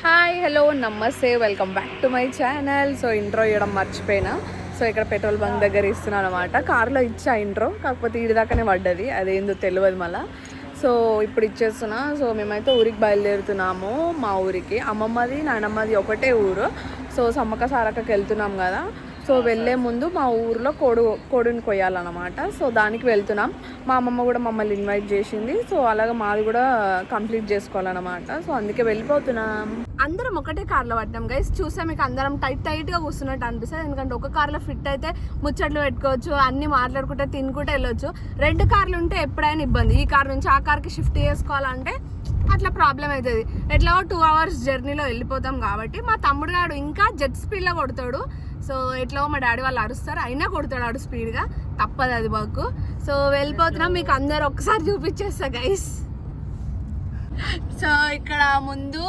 Hi hello నమస్తే welcome back to my channel. So intro ఇవ్వడం మర్చిపోయినా. సో ఇక్కడ పెట్రోల్ బంక్ దగ్గర ఇస్తున్నాను అనమాట. కార్లో ఇచ్చా ఇంట్రో, కాకపోతే ఇడిదాకానే పడ్డది, అదేందో తెలియదు మళ్ళీ. సో ఇప్పుడు ఇచ్చేస్తున్నా. సో మేమైతే ఊరికి బయలుదేరుతున్నాము. మా ఊరికి అమ్మమ్మది నానమ్మది ఒకటే ఊరు. సో సమ్మక్క సారక్కకి వెళ్తున్నాం కదా. సో వెళ్ళే ముందు మా ఊరిలో కోడిని కొయ్యాలన్నమాట. సో దానికి వెళ్తున్నాం. మా అమ్మమ్మ కూడా మమ్మల్ని ఇన్వైట్ చేసింది. సో అలాగే మాది కూడా కంప్లీట్ చేసుకోవాలన్నమాట. సో అందుకే వెళ్ళిపోతున్నాం. అందరం ఒకటే కార్లో పట్టినాం గైస్. చూస్తే మీకు అందరం టైట్గా కూర్చున్నట్టు అనిపిస్తుంది, ఎందుకంటే ఒక కార్లో ఫిట్ అయితే ముచ్చట్లు పెట్టుకోవచ్చు, అన్ని మాట్లాడుకుంటే తినుకుంటే వెళ్ళొచ్చు. 2 కార్లు ఉంటే ఎప్పుడైనా ఇబ్బంది. ఈ కార్ నుంచి ఆ కార్కి షిఫ్ట్ చేసుకోవాలంటే అట్లా ప్రాబ్లం అవుతుంది. ఎట్లా 2 hours జర్నీలో వెళ్ళిపోతాం కాబట్టి మా తమ్ముడు గాడు ఇంకా జెట్ స్పీడ్లో కొడతాడు. సో ఎట్లా మా డాడీ వాళ్ళు అరుస్తారు, అయినా కొడతాడు ఆడు స్పీడ్గా, తప్పదు అది మాకు. సో వెళ్ళిపోతున్నాం, మీకు అందరు ఒక్కసారి చూపించేస్తా గైస్. సో ఇక్కడ ముందు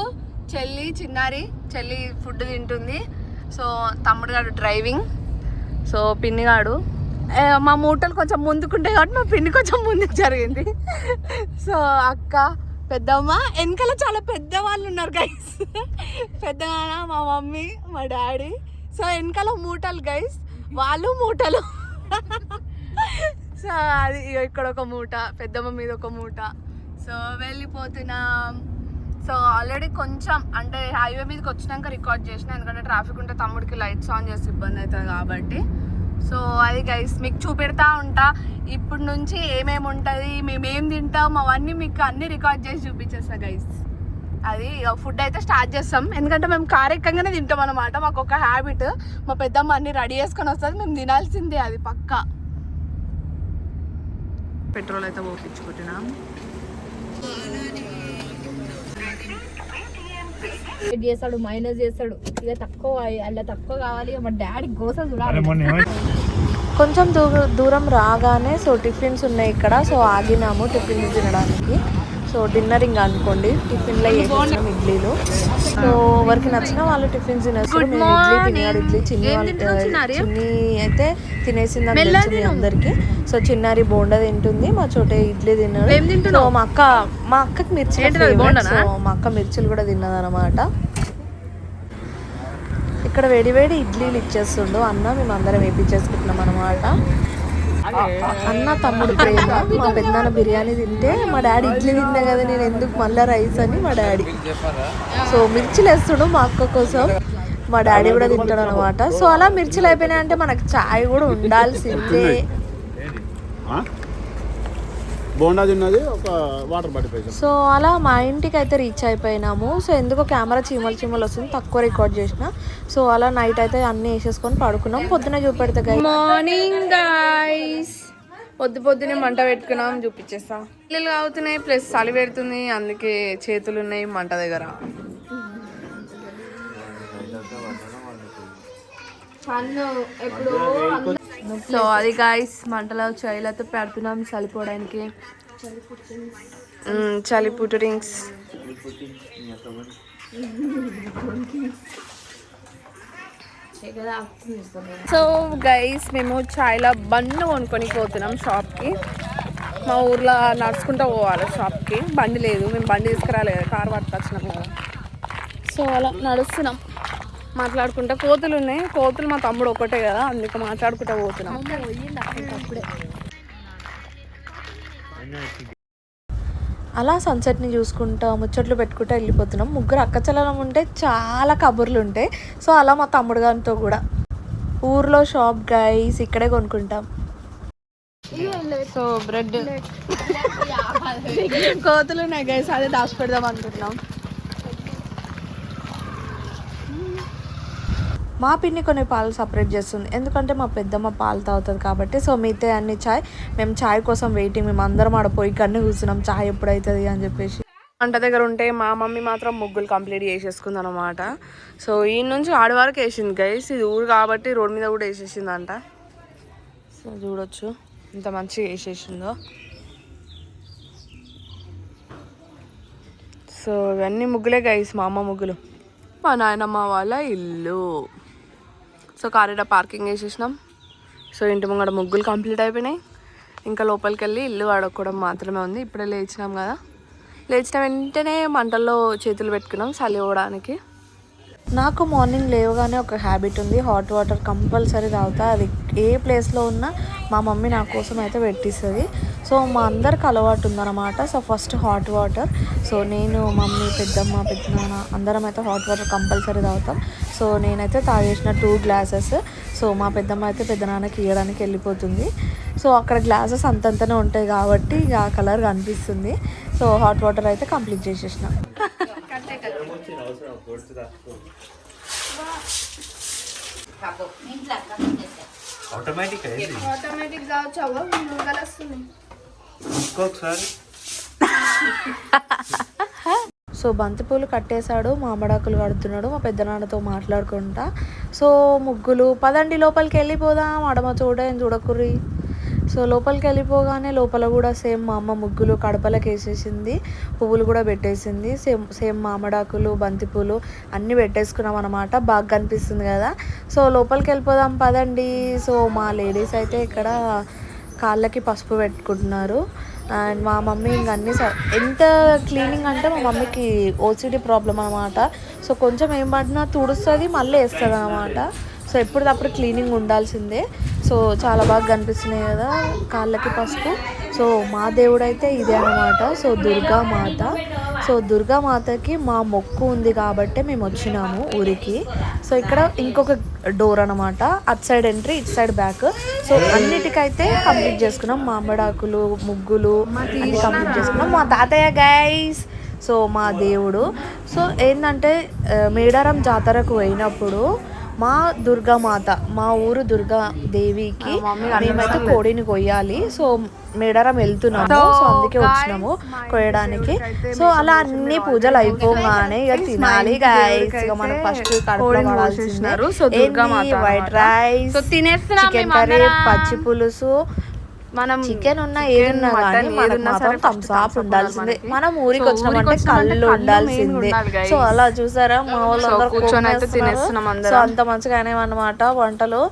చెల్లి ఫుడ్ తింటుంది. సో తమ్ముడు గాడు డ్రైవింగ్. సో పిన్నిగాడు మా మూటలు కొంచెం ముందుకుంటాయి కాబట్టి మా పిన్ని కొంచెం ముందుకు జరిగింది. సో అక్క పెద్దమ్మ వెనకాల చాలా పెద్ద వాళ్ళు ఉన్నారు గైస్. పెద్దగా మా మమ్మీ మా డాడీ. సో వెనకాల మూటలు గైస్, వాళ్ళు మూటలు. సో అది ఇక్కడ ఒక మూట, పెద్దమ్మ మీద ఒక మూట. సో వెళ్ళిపోతున్నాం. సో ఆల్రెడీ కొంచెం అంటే హైవే మీదకి వచ్చినాక రికార్డ్ చేసిన, ఎందుకంటే ట్రాఫిక్ ఉంటే తమ్ముడికి లైట్స్ ఆన్ చేసి ఇబ్బంది అవుతుంది కాబట్టి. సో అది గైస్ మీకు చూపెడతా ఉంటా. ఇప్పుడు నుంచి ఏమేమి ఉంటుంది, మేమేం తింటాం, అవన్నీ మీకు అన్నీ రికార్డ్ చేసి చూపించేస్తా గైస్. అది ఫుడ్ అయితే స్టార్ట్ చేస్తాం, ఎందుకంటే మేము కార్ ఎక్కగానే తింటాం అనమాట. మాకు ఒక హ్యాబిట్, మా పెద్దమ్మ అన్ని రెడీ చేసుకొని వస్తుంది, మేము తినాల్సిందే అది పక్కా. పెట్రోల్ అయితే పోపించుకుంటున్నాం. చేస్తాడు, మైనస్ చేస్తాడు. ఇక తక్కువ అలా తక్కువ కావాలి, మా డాడీ గోస చూడాలి. కొంచెం దూరం రాగానే సో టిఫిన్స్ ఉన్నాయి ఇక్కడ. సో ఆగినాము టిఫిన్ తినడానికి. సో డిన్నర్ ఇంకా అనుకోండి, టిఫిన్లో వేసేసినాం ఇడ్లీలు. సో ఎవరికి నచ్చిన వాళ్ళు టిఫిన్స్ తినేస్తారు. మేము ఇడ్లీ తిన్నాడు, ఇడ్లీ చిన్ని అయితే తినేసిందని తెలిసింది అందరికి. సో చిన్నారి బోండా తింటుంది, మా చోటే ఇడ్లీ తిన్నాడు. సో మా అక్కకి మిర్చి, సో మా అక్క మిర్చిలు కూడా తిన్నదనమాట. ఇక్కడ వేడి ఇడ్లీలు ఇచ్చేస్తుండు అన్న, మేము అందరం వేపించేసుకుంటున్నాం అనమాట. అన్న తమ్ముడు ప్రేమ. మా పెద్దనాన్న బిర్యానీ తింటే మా డాడీ ఇడ్లీ తిన్నా కదా, నేను ఎందుకు మళ్ళీ రైస్ అని మా డాడీ. సో మిర్చిలు వేస్తుడు మా అక్క కోసం, మా డాడీ కూడా తింటాడు అనమాట. సో అలా మిర్చిలు అయిపోయినాయంటే మనకు చాయ్ కూడా ఉండాల్సిందే. సో అలా మా ఇంటికి అయితే రీచ్ అయిపోయినాము. సో ఎందుకో కెమెరా చీమలు వస్తుంది, తక్కువ రికార్డ్ చేసిన. సో అలా నైట్ అయితే అన్ని వేసేసుకొని పడుకున్నాం. పొద్దున చూపెడతా గైస్. మార్నింగ్ గైస్, పొద్దునే మంట పెట్టుకున్నాం, చూపించేస్తా. పిల్లలు అవుతున్నాయి, ప్లస్ చలి పెడుతుంది, అందుకే చేతులు ఉన్నాయి మంట దగ్గర. సో అది గాయస్, మంటలో చైలతో పెడుతున్నాం చలిపోవడానికి. చలిపుట్టు డ్రింక్స్. సో గైస్ మేము చాయ్లా బండి కొనుక్కొని పోతున్నాం షాప్కి. మా ఊర్లో నడుచుకుంటూ పోవాలి షాప్కి, బండి లేదు, మేము బండి తీసుకురాలేదు, కారు పట్టుకొచ్చినాం కదా. సో అలా నడుస్తున్నాం మాట్లాడుకుంటా. కోతులు ఉన్నాయి, కోతులు మా తమ్ముడు ఒకటే కదా, అందుకే మాట్లాడుకుంటా పోతున్నాం. అలా సన్సెట్ని చూసుకుంటా ముచ్చట్లు పెట్టుకుంటూ వెళ్ళిపోతున్నాం. ముగ్గురు అక్కచెల్లెలం ఉంటే చాలా కబుర్లు ఉంటాయి. సో అలా మా తమ్ముడు గారితో కూడా ఊర్లో షాప్ గైస్, ఇక్కడే కొనుక్కుంటాం. సో బ్రెడ్ కోతులు ఉన్నాయి గైస్, అదే దాచిపెడదాం అనుకుంటున్నాం. మా పిన్ని కొన్ని పాలు సపరేట్ చేస్తుంది, ఎందుకంటే మా పెద్దమ్మ పాలు తాగుతుంది కాబట్టి. సో మిగతా అన్ని చాయ్, మేము చాయ్ కోసం వెయిటింగ్. మేము అందరం ఆడ పోయి కన్నీ కూర్చున్నాం, చాయ్ ఎప్పుడు అవుతుంది అని చెప్పేసి. వంట దగ్గర ఉంటే మా మమ్మీ మాత్రం ముగ్గులు కంప్లీట్ చేసేసుకుంది అనమాట. సో ఈ నుంచి ఆడి వరకు వేసింది గైస్, ఇది ఊరు కాబట్టి రోడ్ మీద కూడా వేసేసిందంట. సో చూడొచ్చు ఇంత మంచిగా వేసేసిందో. సో ఇవన్నీ ముగ్గులే గైస్, మా అమ్మ ముగ్గులు, మా నాయనమ్మ వాళ్ళ ఇల్లు. సో కార్ పార్కింగ్ వేసేసినాం. సో ఇంటి ముంగడ ముగ్గులు కంప్లీట్ అయిపోయినాయి. ఇంకా లోపలికి వెళ్ళి ఇల్లు అడుక్కోవడం మాత్రమే ఉంది. ఇప్పుడే లేచినాం కదా, లేచిన వెంటనే మంటల్లో చేతులు పెట్టుకున్నాం చలి ఇవ్వడానికి. నాకు మార్నింగ్ లేవగానే ఒక హ్యాబిట్ ఉంది, హాట్ వాటర్ కంపల్సరీ తాగుతా. అది ఏ ప్లేస్లో ఉన్నా మా మమ్మీ నా కోసం అయితే పెట్టిస్తుంది. సో మా అందరికి అలవాటు ఉందన్నమాట. So first hot water. So నేను, మమ్మీ, పెద్దమ్మ, పెద్దనాన్న అందరం అయితే హాట్ వాటర్ కంపల్సరీ తాగుతాం. సో నేనైతే తాగేసిన 2 గ్లాసెస్. సో మా పెద్దమ్మ అయితే పెద్దనాన్నకి ఇవ్వడానికి వెళ్ళిపోతుంది. సో అక్కడ గ్లాసెస్ అంతంతనే ఉంటాయి కాబట్టి ఇక ఆ కలర్ కనిపిస్తుంది. సో హాట్ వాటర్ అయితే కంప్లీట్ చేసేసిన. ఆటోమేటిక్ కావచ్చు. వస్తుంది. సో బంతిపూలు కట్టేశాడు, మామిడాకులు కడుతున్నాడు మా పెద్దనాన్నతో మాట్లాడుకుంటా. సో ముగ్గులు పదండి లోపలికి వెళ్ళిపోదాం, అడమ చూడకుర్రి. సో లోపలికి వెళ్ళిపోగానే లోపల కూడా సేమ్ మా అమ్మ ముగ్గులు కడపలకు వేసేసింది, పువ్వులు కూడా పెట్టేసింది. సేమ్ మామిడాకులు, బంతిపూలు అన్నీ పెట్టేసుకున్నాం అనమాట. బాగా కనిపిస్తుంది కదా. సో లోపలికి వెళ్ళిపోదాం పదండి. సో మా లేడీస్ అయితే ఇక్కడ కాళ్ళకి పసుపు పెట్టుకుంటున్నారు. అండ్ మా మమ్మీ ఇంక అన్నీ ఎంత క్లీనింగ్ అంటే మా మమ్మీకి ఓసిడి ప్రాబ్లం అనమాట. సో కొంచెం ఏం పడినా తుడుస్తుంది, మళ్ళీ వేస్తుంది అనమాట. సో ఎప్పటికప్పుడు క్లీనింగ్ ఉండాల్సిందే. సో చాలా బాగా కనిపిస్తున్నాయి కదా కాళ్ళకి పసుపు. సో మా దేవుడు అయితే ఇదే అనమాట. సో దుర్గామాత. సో దుర్గామాతకి మా మొక్కు ఉంది కాబట్టి మేము వచ్చినాము ఊరికి. సో ఇక్కడ ఇంకొక డోర్ అనమాట, అటు సైడ్ ఎంట్రీ, ఇటు సైడ్ బ్యాక్. సో అన్నిటికైతే కంప్లీట్ చేసుకున్నాం. మామిడాకులు, ముగ్గులు అన్ని కంప్లీట్ చేసుకున్నాం. మా తాతయ్య గైస్. సో మా దేవుడు. సో ఏంటంటే మేడారం జాతరకు పోయినప్పుడు మా దుర్గామాత, మా ఊరు దుర్గాదేవికి మేమైతే కోడిని కొయ్యాలి. సో మేడారం వెళ్తున్నాము, సో అందుకే వచ్చినాము కొయ్యడానికి. సో అలా అన్ని పూజలు అయిపోగానే ఇక తినాలి గైస్. ఇక మనం ఫస్ట్ కడుపులో పడాల్సిందే. వైట్ రైస్, చికెన్ కర్రీ, పచ్చి పులుసు, మనం చికెన్ ఉన్నా ఏదున్నా కానీ మనకు మాత్రం థమ్స్ అప్ ఉండాల్సిందే. మనం ఊరికి వచ్చినామంటే కళ్ళు ఉండాల్సిందే. సో అలా చూసారా మా వాళ్ళందరూ కూర్చొని అయితే తినేస్తున్నాం. సో అంత మంచిగా అనేవన్నమాట వంటలు.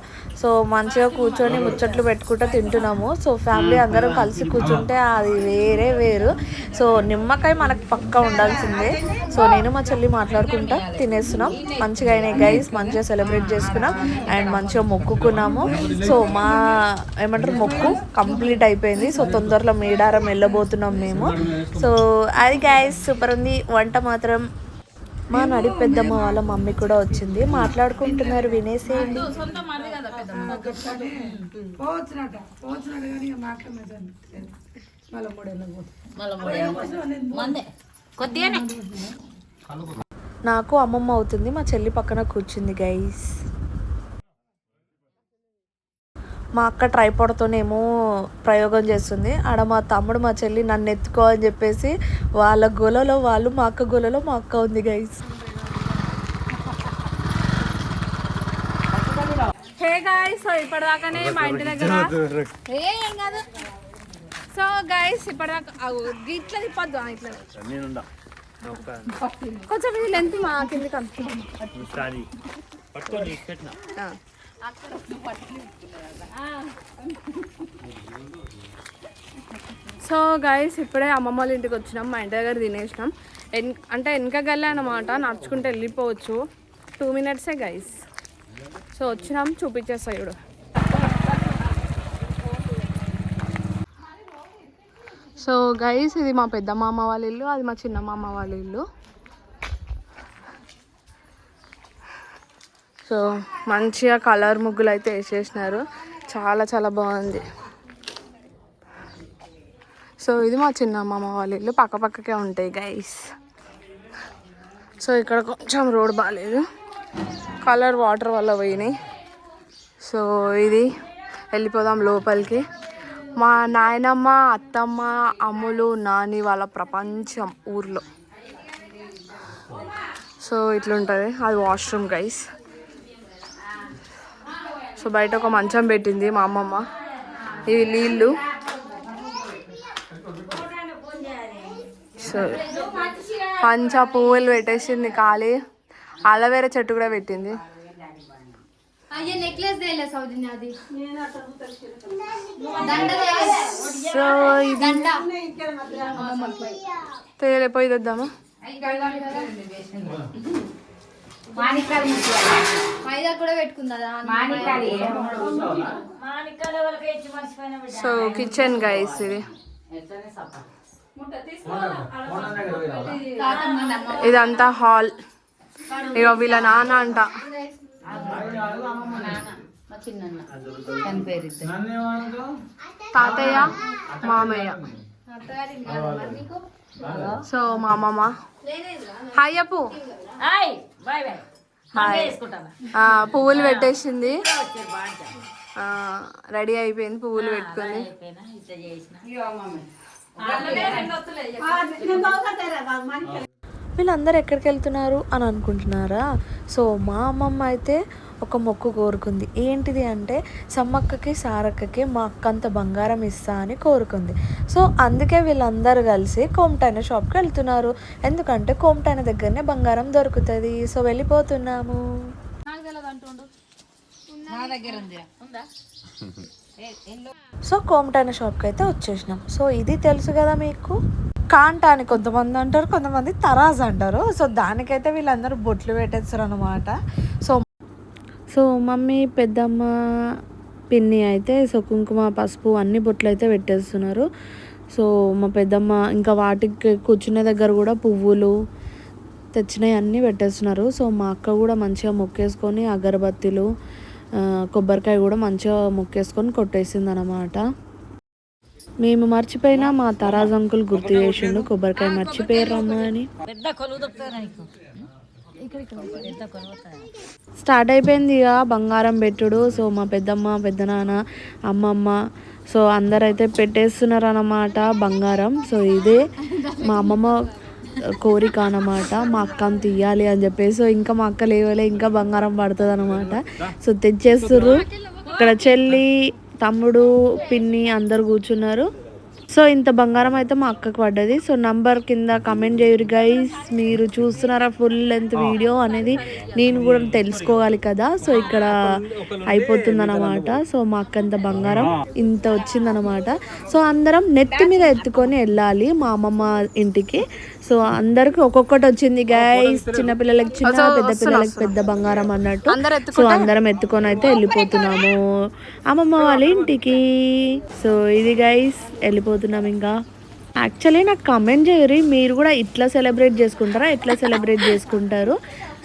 సో మంచిగా కూర్చొని ముచ్చట్లు పెట్టుకుంటూ తింటున్నాము. సో ఫ్యామిలీ అందరం కలిసి కూర్చుంటే అది వేరు. సో నిమ్మకాయ మనకు పక్కా ఉండాల్సిందే. సో నేను మా చెల్లి మాట్లాడుకుంటా తినేస్తున్నాం. మంచిగా అయినాయి గైస్, మంచిగా సెలబ్రేట్ చేసుకున్నాం అండ్ మంచిగా మొక్కుకున్నాము. సో మా ఏమంటారు మొక్కు కంప్లీట్ అయిపోయింది. సో తొందరలో మేడారం వెళ్ళబోతున్నాం మేము. సో అది గైస్ సూపర్ ఉంది వంట మాత్రం. మా నడి పెద్దమ్మ వాళ్ళ మమ్మీ కూడా వచ్చింది, మాట్లాడుకుంటున్నారు, వినేసేయండి. నాకు అమ్మమ్మ అవుతుంది, మా చెల్లి పక్కన కూర్చుంది గైస్. మా అక్క ట్రైపాడ్తోనేమో ప్రయోగం చేస్తుంది. ఆడ మా తమ్ముడు, మా చెల్లి నన్ను ఎత్తుకో అని చెప్పేసి వాళ్ళ గొలలో వాళ్ళు, మా అక్క గొలలో మా అక్క ఉంది గైస్. హే గైస్, సో ఇప్పటిదాకానే మా ఇంటి దగ్గర సో గైస్ ఇప్పటిదాకా ఇట్లా తిప్పద్దు, ఇట్లా కొంచెం ఇది లెంత్ మా కిందకి అనుకుంటున్నాం. సో గైస్ ఇప్పుడే అమ్మమ్మ వాళ్ళ ఇంటికి వచ్చినాం. మా ఇంటి దగ్గర తినేసినాం. అంటే వెనక గల్లే అనమాట, నడుచుకుంటూ వెళ్ళిపోవచ్చు. 2 minutes గైస్. సో వచ్చినాం, చూపించేస్తా ఇప్పుడు. సో గైస్ ఇది మా పెద్ద మామ వాళ్ళ ఇల్లు, అది మా చిన్న మామ వాళ్ళ ఇల్లు. సో మంచిగా కలర్ ముగ్గులు అయితే వేసేసినారు, చాలా బాగుంది. సో ఇది మా చిన్న మామ వాళ్ళ ఇల్లు, పక్కకే ఉంటాయి గైస్. సో ఇక్కడ కొంచెం రోడ్ బాగాలేదు, కలర్ వాటర్ వల్ల పోయినాయి. సో ఇది వెళ్ళిపోదాం లోపలికి. మా నాయనమ్మ, అత్తమ్మ, అమ్ములు, నాని వాళ్ళ ప్రపంచం ఊర్లో. సో ఇట్లుంటుంది, అది వాష్రూమ్ గైస్. సో బయట ఒక మంచం పెట్టింది మా అమ్మమ్మ. ఇవి నీళ్ళు. సో పువ్వులు పెట్టేసింది, ఖాళీ అలవేరా చెట్టు కూడా పెట్టింది. అయ్యే నెక్లెస్ దేలే సౌజన్య అది సో ఇది తేలిపోయి తెద్దామా? మైదా కూడా పెట్టుకుందా? సో కిచెన్ గైస్ ఇది. ఇదంతా హాల్. ఇక వీళ్ళ నాన్న అంట. తాతయ్య మామయ్య. సో మా అమ్మమ్మ హాయ్ అప్పు. పువ్వులు పెట్టేసింది, రెడీ అయిపోయింది, పువ్వులు పెట్టుకుంది. వీళ్ళందరూ ఎక్కడికి వెళ్తున్నారు అని అనుకుంటున్నారా? సో మా అమ్మమ్మ అయితే ఒక మొక్కు కోరుకుంది. ఏంటిది అంటే సమ్మక్కకి సారక్కకి మా అక్క అంత బంగారం ఇస్తా అని కోరుకుంది. సో అందుకే వీళ్ళందరూ కలిసి కోమటాయన షాప్కి వెళ్తున్నారు. ఎందుకంటే కోమటాయన దగ్గరనే బంగారం దొరుకుతుంది. సో వెళ్ళిపోతున్నాము. సో కోమటాయన షాప్కి అయితే వచ్చేసినాం. సో ఇది తెలుసు కదా మీకు, కాంట అని కొంతమంది అంటారు, కొంతమంది తరాజ్ అంటారు. సో దానికైతే వీళ్ళందరూ బొట్లు పెట్టేస్తారు అనమాట. సో మమ్మీ, పెద్దమ్మ, పిన్ని అయితే సో కుంకుమ, పసుపు అన్ని బొట్లు అయితే పెట్టేస్తున్నారు. సో మా పెద్దమ్మ ఇంకా వాటికి కూర్చునే దగ్గర కూడా పువ్వులు తెచ్చినవి అన్నీ పెట్టేస్తున్నారు. సో మా అక్క కూడా మంచిగా మొక్కేసుకొని అగరబత్తిలు, కొబ్బరికాయ కూడా మంచిగా మొక్కేసుకొని కొట్టేసింది అనమాట. మేము మర్చిపోయినా మా తరాజ్ అంకుల్ గుర్తు చేసిండు, కొబ్బరికాయ మర్చిపోయారమ్మా అని. స్టార్ట్ అయిపోయింది ఇక బంగారం పెట్టుడు. సో మా పెద్దమ్మ, పెద్దనాన్న, అమ్మమ్మ సో అందరైతే పెట్టేస్తున్నారు అన్నమాట బంగారం. సో ఇదే మా అమ్మమ్మ కోరిక అన్నమాట, మా అక్కని తీయాలి అని చెప్పేసి. సో ఇంకా మా అక్క లేవలే, ఇంకా బంగారం పడుతుంది అనమాట. సో తెచ్చేస్తుర్రు. ఇక్కడ చెల్లి, తమ్ముడు, పిన్ని అందరు కూర్చున్నారు. సో ఇంత బంగారం అయితే మా అక్కకు పడ్డది. సో నంబర్ కింద కమెంట్ చేయరు గైస్. మీరు చూస్తున్నారా ఫుల్ లెంత్ వీడియో అనేది నేను కూడా తెలుసుకోవాలి కదా. సో ఇక్కడ అయిపోతుందన్నమాట. సో మా అక్క అంత బంగారం ఇంత వచ్చిందనమాట. సో అందరం నెత్తి మీద ఎత్తుకొని వెళ్ళాలి మా అమ్మమ్మ ఇంటికి. సో అందరికి ఒక్కొక్కటి వచ్చింది గైస్. చిన్నపిల్లలకి చిన్న, పెద్ద పిల్లలకి పెద్ద బంగారం అన్నట్టు. సో అందరం ఎత్తుకొని అయితే వెళ్ళిపోతున్నాము అమ్మమ్మ వాళ్ళ ఇంటికి. సో ఇది గైస్ వెళ్ళిపోతున్నాం. ఇంకా యాక్చువల్లీ నాకు కమెంట్ చేయరు, మీరు కూడా ఇట్లా సెలబ్రేట్ చేసుకుంటారా, ఎట్లా సెలబ్రేట్ చేసుకుంటారు.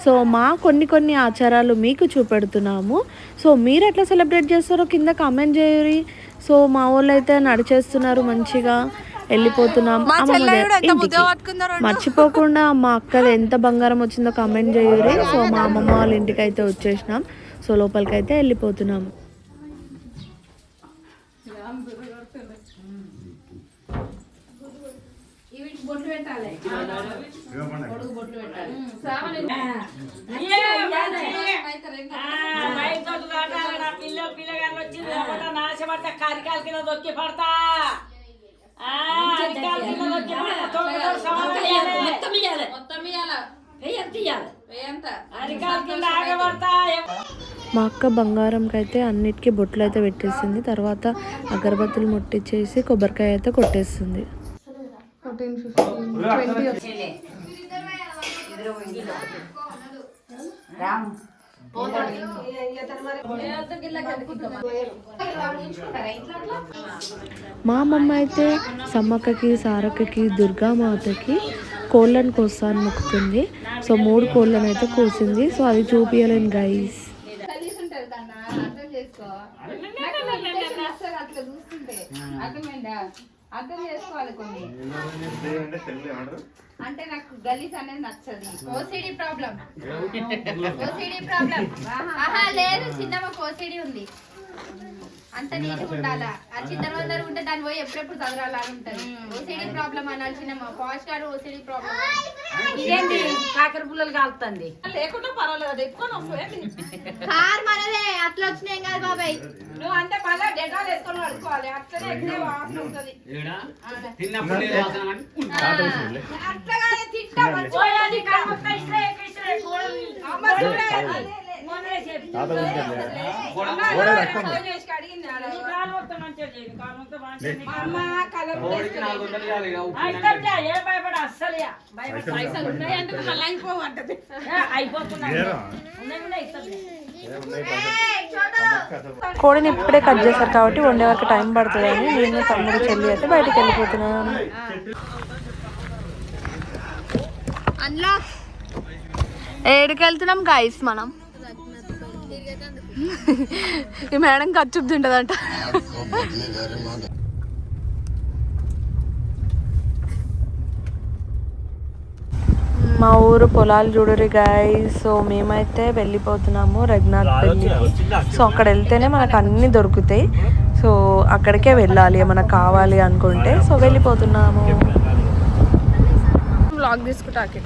సో మా కొన్ని ఆచారాలు మీకు చూపెడుతున్నాము. సో మీరు ఎట్లా సెలబ్రేట్ చేస్తారో కింద కమెంట్ చేయరు. సో మా వాళ్ళు అయితే నడిచేస్తున్నారు, మంచిగా వెళ్ళిపోతున్నాం అమ్మమ్మ ఇంటికి. మర్చిపోకుండా మా అక్కది ఎంత బంగారం వచ్చిందో కమెంట్ చేయరు. సో మా అమ్మమ్మ వాళ్ళ ఇంటికి అయితే వచ్చేసినాం. సో లోపలికి అయితే వెళ్ళిపోతున్నాం. కారికాల కింద దొక్కి పడతా మా అక్క బంగారంకి అయితే అన్నిటికీ బొట్లు అయితే పెట్టేసింది. తర్వాత అగరబత్తులు ముట్టించేసి కొబ్బరికాయ అయితే కొట్టేస్తుంది. మా అమ్మమ్మ అయితే సమ్మక్కకి, సారక్కకి, దుర్గామాతకి కోళ్ళను కోస్తాను మొక్కుతుంది. సో 3 కోళ్ళను అయితే కోసింది. సో అది చూపించలేను గైస్. అర్థం చేసుకోవాలి కొన్ని. అంటే నాకు గలీజ్ అనేది నచ్చదు. ఓసిడి ప్రాబ్లం లేదు, చిన్నమ్మ ఓసిడి ఉంది. అంత నీట్గా ఉండాలా. ఆ చిన్నమందరూ ఉంటే దాన్ని పోయి ఎప్పుడెప్పుడు చదరాలని ఉంటది. ఓసిడి ప్రాబ్లం అనాలి. చిన్నమ్మ ఫాస్ట్ గారు ఓసిడి ప్రాబ్లం. ఇదేంటి కాకర పుల్లలు కాలుతుంది లేకుండా పర్వాలేదు, కార్ మనదే. అట్లా వచ్చినాయి కదా బాబాయ్. నువ్వు అంటే మళ్ళీ డెటాల్ వేసుకొని పడుకోవాలి. అట్లనే ఎక్కువ వాసన ఉంటుంది. అట్లాగానే తింటా కాలు మొత్తం మంచిగా చేయదు కాలు మొత్తం మంచిగా ఏ భయపడ అస్సలు అయిపోతున్నా కోడిని ఇప్పుడే కట్ చేశారు కాబట్టి వండే వరకు టైం పడుతుందని నేను తమ్ముడు చెల్లి అయితే బయటికి వెళ్ళిపోతున్నాను. ఏడికి వెళ్తున్నాం గైస్ మనం? ఈ మేడం ఖర్చు తింటదంట. మా ఊరు పొలాలు చూడరు గాయ్స్. సో మేమైతే వెళ్ళిపోతున్నాము రఘునాథ్ పెళ్ళికి. సో అక్కడ వెళ్తేనే మనకు అన్నీ దొరుకుతాయి. సో అక్కడికే వెళ్ళాలి మనకు కావాలి అనుకుంటే. సో వెళ్ళిపోతున్నాము. వ్లాగ్ తీసుకుంటాకి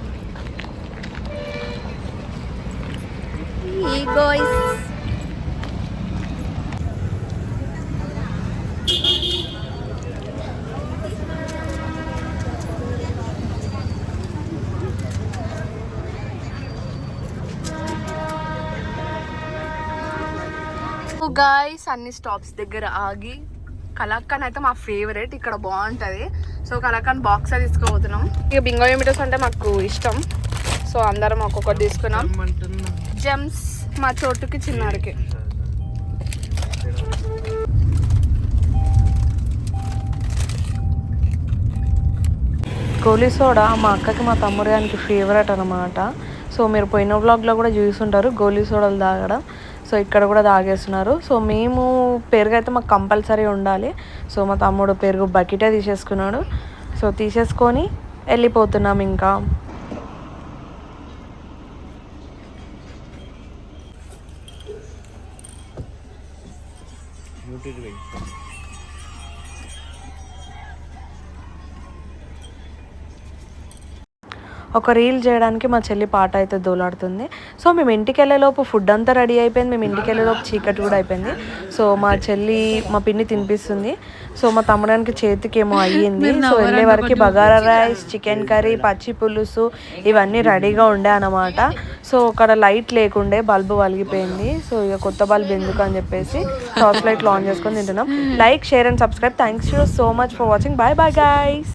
గాయ్స్ అన్ని స్టాప్స్ దగ్గర ఆగి కలాకాన్ అయితే మా ఫేవరెట్, ఇక్కడ బాగుంటుంది. So కలాకాన్ box తీసుకోబోతున్నాం. ఇక బింగో మీటర్స్ అంటే మాకు ఇష్టం. సో అందరం ఒక్కొక్కటి తీసుకున్నాం. జెమ్స్ మా చోటుకి చిన్నారికి. గోలీ సోడా మా అక్కకి మా తమ్ముడు గారికి ఫేవరెట్ అనమాట. సో మీరు పోయిన వ్లాగ్లో కూడా చూస్తుంటారు గోలీ సోడాలు తాగడం. సో ఇక్కడ కూడా తాగేస్తున్నారు. సో మేము పెరుగు అయితే మాకు కంపల్సరీ ఉండాలి. సో మా తమ్ముడు పెరుగు బకెటే తీసేసుకున్నాడు. సో తీసేసుకొని వెళ్ళిపోతున్నాం. ఇంకా ఒక రీల్ చేయడానికి మా చెల్లి పాట అయితే దోలాడుతుంది. సో మేము ఇంటికి వెళ్ళేలోపు ఫుడ్ అంతా రెడీ అయిపోయింది. మేము ఇంటికి వెళ్ళేలోపు చీకటి కూడా అయిపోయింది. సో మా చెల్లి మా పిన్ని తినిపిస్తుంది. సో మా తమ్ముడానికి చేతికి ఏమో అయ్యింది. సో వెళ్ళే వరకు బగారా రైస్, చికెన్ కర్రీ, పచ్చి పులుసు ఇవన్నీ రెడీగా ఉండే అన్నమాట. సో అక్కడ లైట్ లేకుండే, బల్బు వలిగిపోయింది. సో ఇక కొత్త బల్బు ఎందుకు అని చెప్పేసి టార్చ్ లైట్ ఆన్ చేసుకొని తింటున్నాం. Like, share and subscribe. Thanks you so much for watching. Bye bye guys.